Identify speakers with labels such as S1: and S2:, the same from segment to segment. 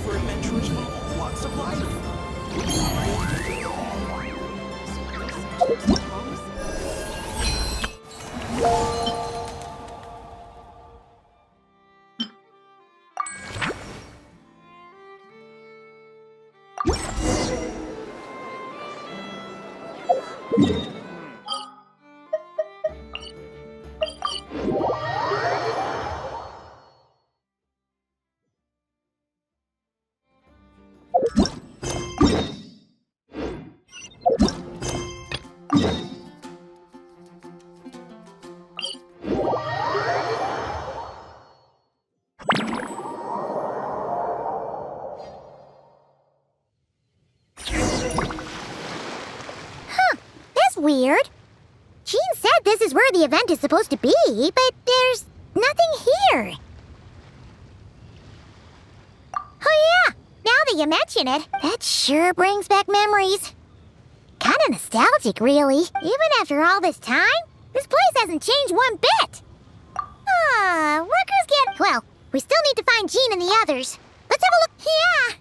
S1: for adventurers from all walks of life.
S2: Weird. Jean said this is where the event is supposed to be, but there's nothing here. Oh yeah, now that you mention it, that sure brings back memories. Kinda nostalgic, really. Even after all this time, this place hasn't changed one bit. Look who's getting... Well, we still need to find Jean and the others. Let's have a look. Yeah.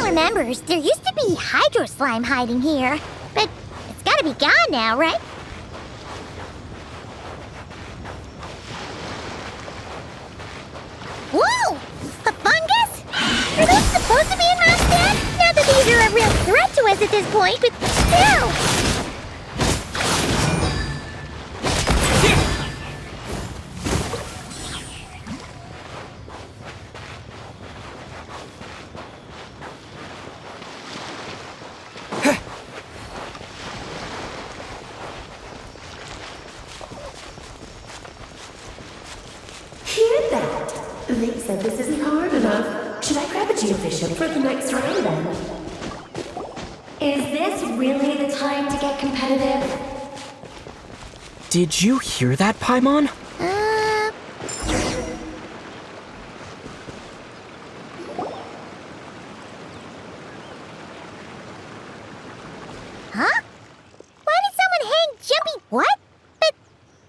S2: Remembers, there used to be hydro slime hiding here, but it's gotta be gone now, right? Whoa! A fungus? Are those supposed to be in Mondstadt? Not that these are a real threat to us at this point, but still!
S3: They said this isn't hard enough. Should I grab a geofishing for the next round then? Is this really the time to get competitive?
S4: Did you hear that, Paimon?
S2: Huh? Why did someone hang jumpy... What? But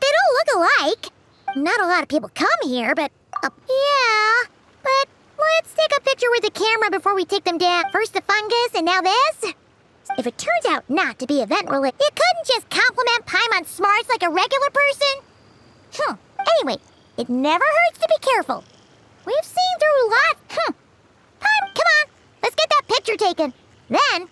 S2: they don't look alike. Not a lot of people come here, but... yeah, but let's take a picture with the camera before we take them down. First the fungus, and now this? If it turns out not to be event-related, you couldn't just compliment Paimon's smarts like a regular person? Anyway, it never hurts to be careful. We've seen through lots. Paim, come on, let's get that picture taken. Then...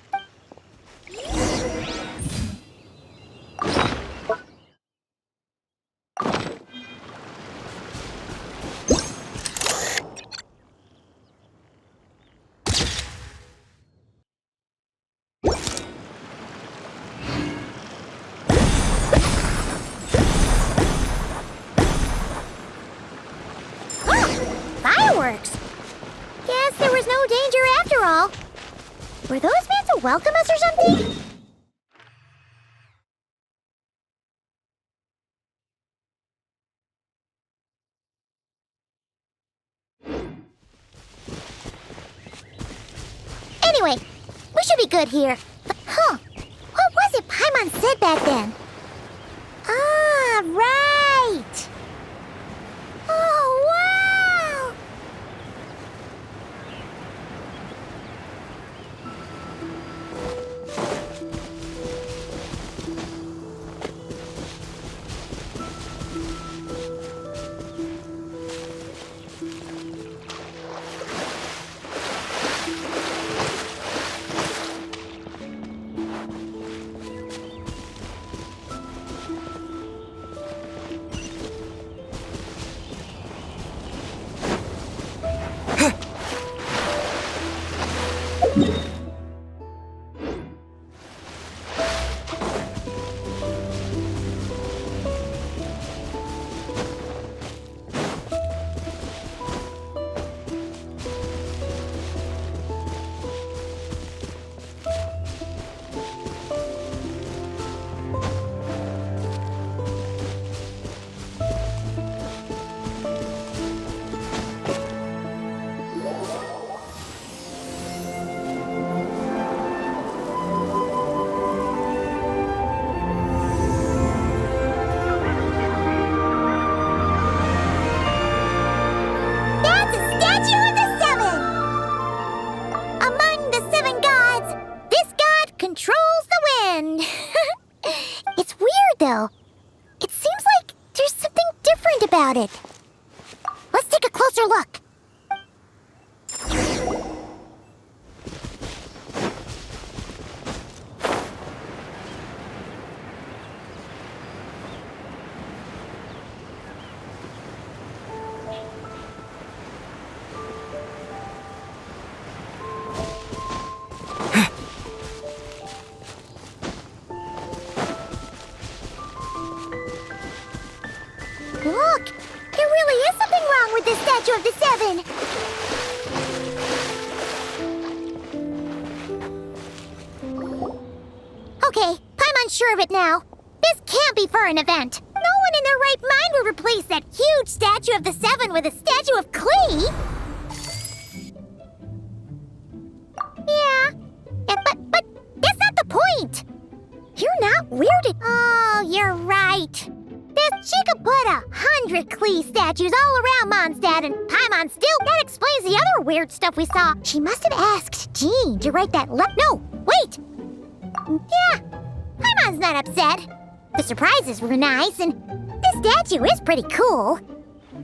S2: fireworks! Guess there was no danger after all. Were those meant to welcome us or something? Anyway, we should be good here. What was it Paimon said back then? Ah, right! Oh, wow! about it. Let's take a closer look. Look! There really is something wrong with this statue of the Seven! Okay, I'm unsure of it now. This can't be for an event. No one in their right mind would replace that huge statue of the Seven with a statue of Klee! Yeah, but that's not the point! You're not weirded. Oh, you're right. She could put 100 Klee statues all around Mondstadt and Paimon still. That explains the other weird stuff we saw. She must have asked Jean to write that No, wait! Yeah, Paimon's not upset. The surprises were nice and this statue is pretty cool.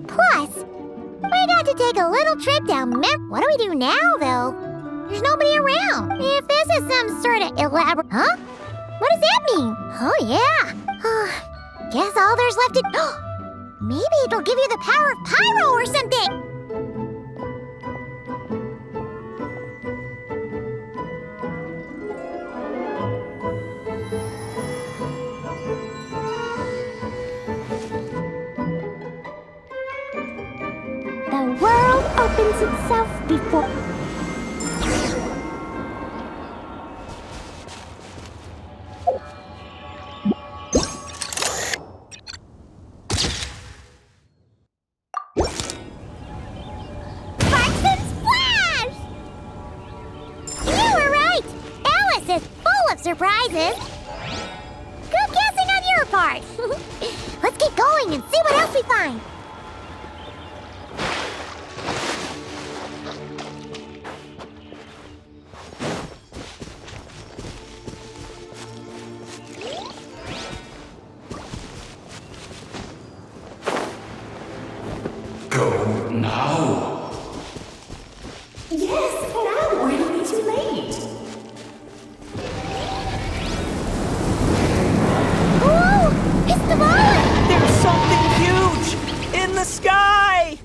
S2: Plus, we got to take a little trip down What do we do now, though? There's nobody around. If this is some sort of elaborate... Huh? What does that mean? Oh, yeah. Guess all there's left is... Maybe it'll give you the power of pyro or something! The world opens itself before... surprises. Good guessing on your part. Let's get going and see what else we find.
S1: Go now.
S3: Yes, now or it'll be too late.
S4: There's something huge in the sky!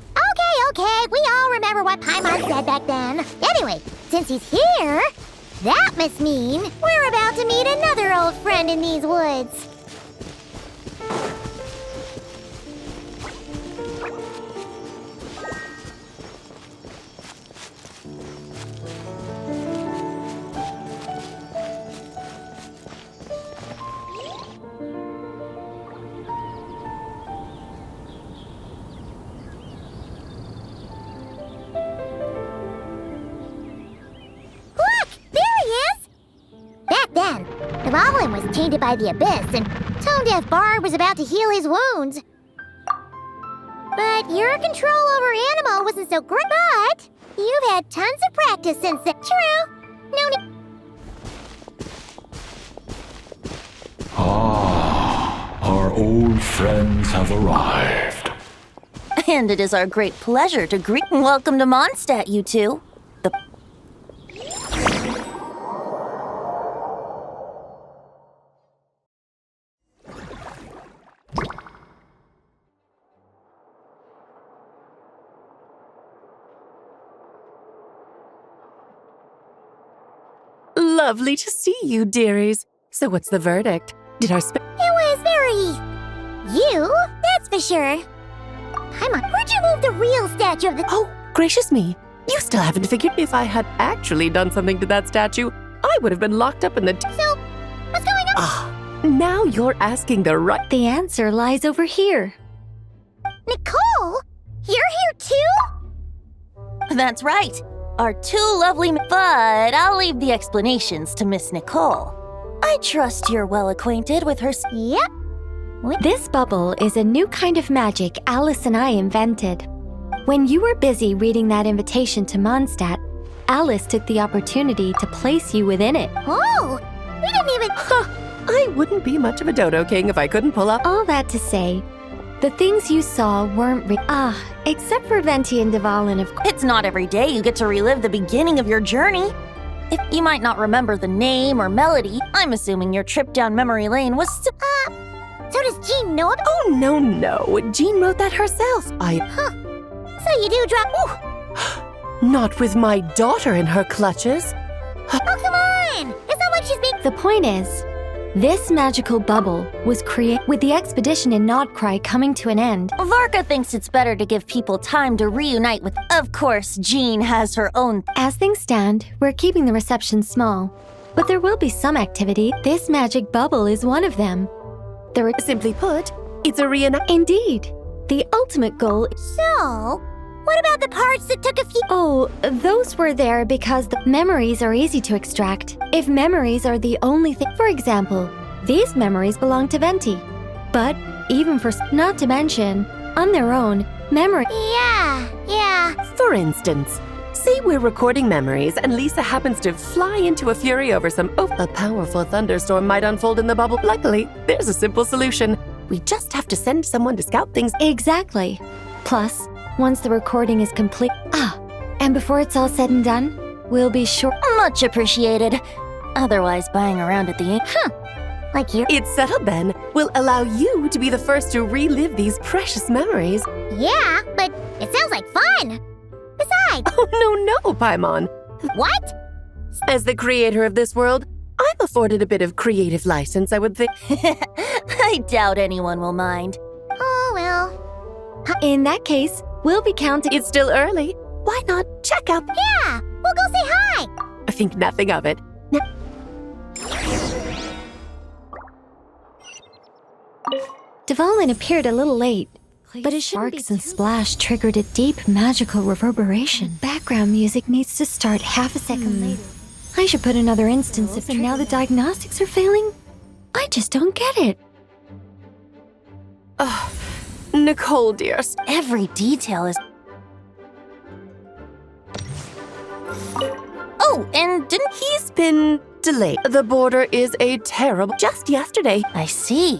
S2: Okay, we all remember what Paimon said back then. Anyway, since he's here, that must mean we're about to meet another old friend in these woods. Then, the goblin was tainted by the abyss, and Tone Deaf Bard was about to heal his wounds. But your control over Animo wasn't so great. But you've had tons of practice since then. True. No need.
S1: Our old friends have arrived.
S5: And it is our great pleasure to greet and welcome to Mondstadt, you two.
S6: Lovely to see you, dearies. So what's the verdict? Did our
S2: It was very... you, that's for sure. Paimon, where'd you move the real statue of the...
S6: Oh, gracious me. You still haven't figured if I had actually done something to that statue, I would have been locked up in the...
S2: So, what's going on?
S6: Now you're asking the right...
S5: The answer lies over here.
S2: Nicole? You're here too?
S5: That's right. Our two lovely... But I'll leave the explanations to Miss Nicole. I trust you're well acquainted with her...
S2: Yep.
S7: This bubble is a new kind of magic Alice and I invented. When you were busy reading that invitation to Mondstadt, Alice took the opportunity to place you within it.
S2: Oh, we didn't even...
S6: I wouldn't be much of a dodo king if I couldn't pull up...
S7: All that to say, The things you saw weren't except for Venti and Dvalin, of course.
S5: It's not every day you get to relive the beginning of your journey. If you might not remember the name or melody, I'm assuming your trip down memory lane was
S2: So does Jean know about?
S6: Oh, no. Jean wrote that herself.
S2: So you do drop.
S6: Not with my daughter in her clutches.
S2: Oh, come on! It's not like she's being.
S7: The point is, this magical bubble was created with the expedition in Nod Krai coming to an end.
S5: Varka thinks it's better to give people time to reunite with. Of course, Jean has her own.
S7: As things stand, we're keeping the reception small. But there will be some activity. This magic bubble is one of them.
S6: Simply put, it's a reenactment.
S7: Indeed. The ultimate goal.
S2: So, what about the parts that took a few?
S7: Oh, those were there because the memories are easy to extract. If memories are the only thing. For example, these memories belong to Venti. But even for. Not to mention, on their own, memory.
S2: Yeah.
S6: For instance, say we're recording memories and Lisa happens to fly into a fury over a powerful thunderstorm might unfold in the bubble. Luckily, there's a simple solution. We just have to send someone to scout things.
S7: Exactly. Plus, once the recording is complete. And before it's all said and done, we'll be sure.
S5: Much appreciated. Otherwise, buying around at the.
S2: Like you.
S6: It's settled then. We'll allow you to be the first to relive these precious memories.
S2: Yeah, but it sounds like fun. Besides.
S6: Oh, no, Paimon.
S2: What?
S6: As the creator of this world, I'm afforded a bit of creative license, I would think.
S5: I doubt anyone will mind.
S2: Oh, well.
S7: In that case, we'll be counting.
S6: It's still early. Why not check up?
S2: Yeah, we'll go say hi.
S6: I think nothing of it.
S7: Dvalin appeared a little late, but his sparks and splash triggered a deep magical reverberation. Background music needs to start half a second later. I should put another instance of. And now the diagnostics are failing? I just don't get it.
S6: Nicole, dear.
S5: Every detail is. Oh, and didn't he?
S6: He's been delayed. The border is a terrible. Just yesterday.
S5: I see.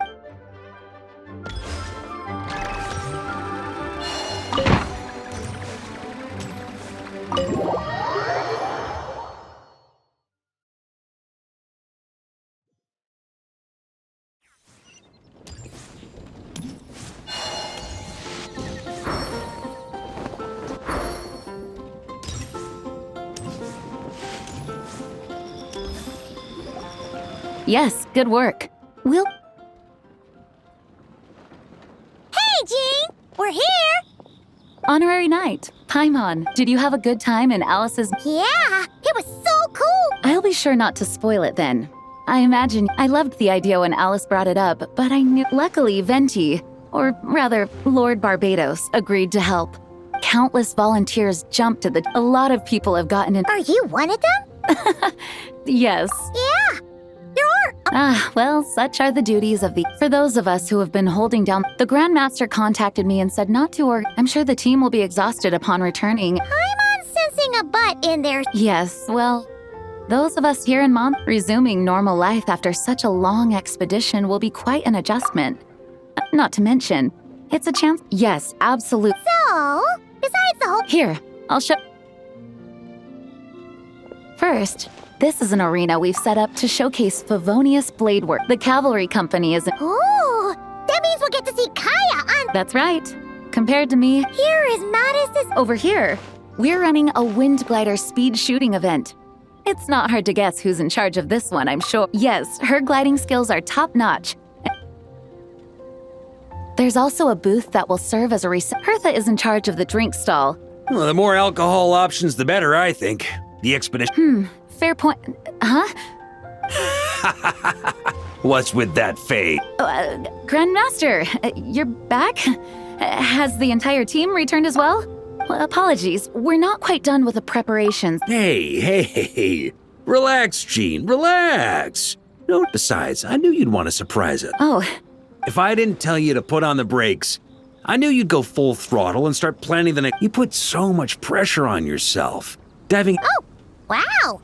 S8: Yes, good work. We'll...
S2: Hey, Jean! We're here!
S8: Honorary Knight, Paimon, did you have a good time in Alice's...
S2: Yeah, it was so cool!
S8: I'll be sure not to spoil it then. I imagine I loved the idea when Alice brought it up, but I knew... Luckily, Venti, or rather, Lord Barbados, agreed to help. Countless volunteers jumped at the... A lot of people have gotten in...
S2: Are you one of them?
S8: Yes.
S2: Yeah, there are.
S8: Well, such are the duties of the... For those of us who have been holding down... The Grandmaster contacted me and said not to worry. I'm sure the team will be exhausted upon returning.
S2: I'm sensing a butt in there.
S8: Yes, well... Those of us here in resuming normal life after such a long expedition will be quite an adjustment. Not to mention, it's a chance... Yes, absolute...
S2: So, besides the whole...
S8: Here, I'll show... First, this is an arena we've set up to showcase Favonius blade work. The cavalry company is...
S2: Ooh, that means we'll get to see Kaya on...
S8: That's right. Compared to me,
S2: Here is Modest's...
S8: over here, we're running a wind glider speed shooting event. It's not hard to guess who's in charge of this one, I'm sure. Yes, her gliding skills are top-notch. There's also a booth that will serve as a Hertha is in charge of the drink stall.
S9: Well, the more alcohol options, the better, I think. The expedition...
S8: Fair point. Huh?
S9: What's with that fade?
S8: Grandmaster, you're back? Has the entire team returned as well? Apologies, we're not quite done with the preparations.
S9: Hey. Relax, Jean, relax. No, besides, I knew you'd want to surprise us.
S8: Oh,
S9: If I didn't tell you to put on the brakes, I knew you'd go full throttle and start planning the next... You put so much pressure on yourself. Diving...
S2: Oh, wow!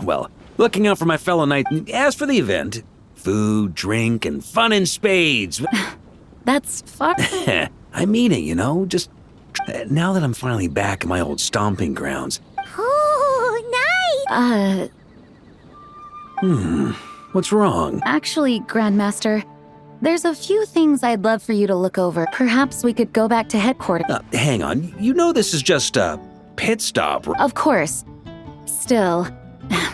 S9: Well, looking out for my fellow knight. As for the event, food, drink, and fun in spades.
S8: That's far.
S9: I mean it, you know? Just now that I'm finally back in my old stomping grounds.
S2: Ooh, nice!
S9: What's wrong?
S8: Actually, Grandmaster, there's a few things I'd love for you to look over. Perhaps we could go back to headquarters.
S9: Hang on. You know this is just a pit stop.
S8: Of course. Still,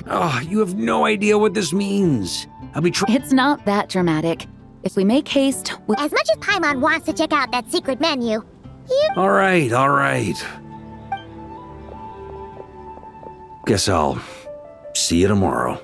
S9: Oh, you have no idea what this means. I'll be
S8: it's not that dramatic. If we make haste,
S2: As much as Paimon wants to check out that secret menu,
S9: All right. Guess I'll see you tomorrow.